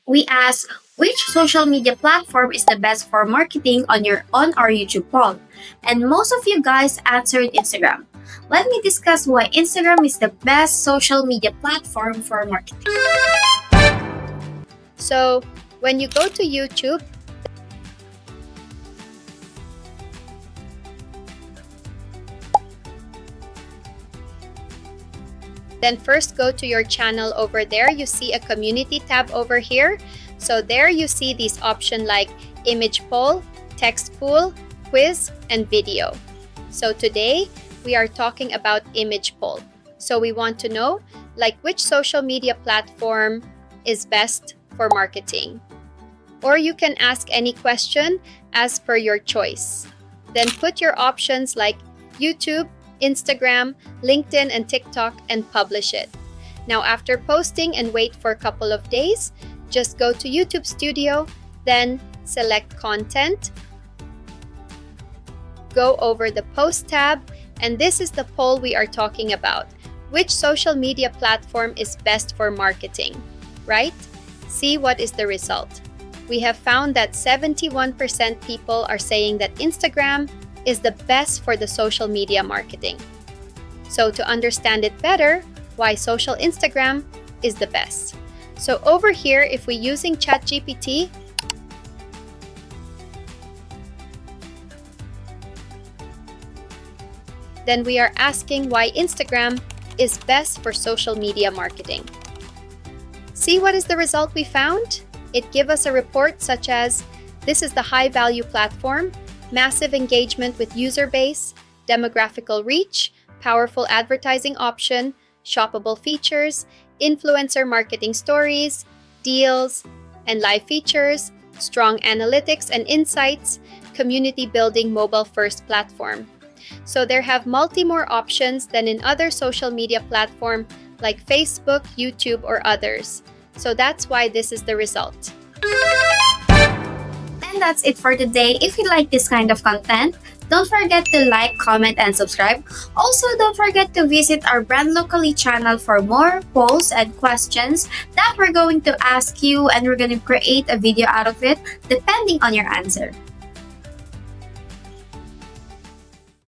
We asked which social media platform is the best for marketing on our YouTube poll, and most of you guys answered Instagram. Let me discuss why Instagram is the best social media platform for marketing. So, when you go to YouTube, then first go to your channel. Over there, you see a community tab over here. So there you see these options like image poll, text pool, quiz, and video. So today, we are talking about image poll. So we want to know like which social media platform is best for marketing. Or you can ask any question as per your choice. Then put your options like YouTube, Instagram, LinkedIn, and TikTok and publish it. Now after posting and wait for a couple of days, just go to YouTube Studio, then select Content, go over the Post tab, and this is the poll we are talking about. Which social media platform is best for marketing, right? See what is the result. We have found that 71% people are saying that Instagram is the best for the social media marketing. So to understand it better, why social Instagram is the best. So over here, if we're using ChatGPT, then we are asking why Instagram is best for social media marketing. See what is the result we found? It gives us a report such as, this is the high value platform, massive engagement with user base, demographical reach, powerful advertising option, shoppable features, influencer marketing stories, deals, and live features, strong analytics and insights, community building mobile first platform. So there have more options than in other social media platform like Facebook, YouTube, or others. So that's why this is the result. And that's it for today. If you like this kind of content, don't forget to like, comment, and subscribe. Also, don't forget to visit our Brand Locally channel for more polls and questions that we're going to ask you, and we're going to create a video out of it depending on your answer.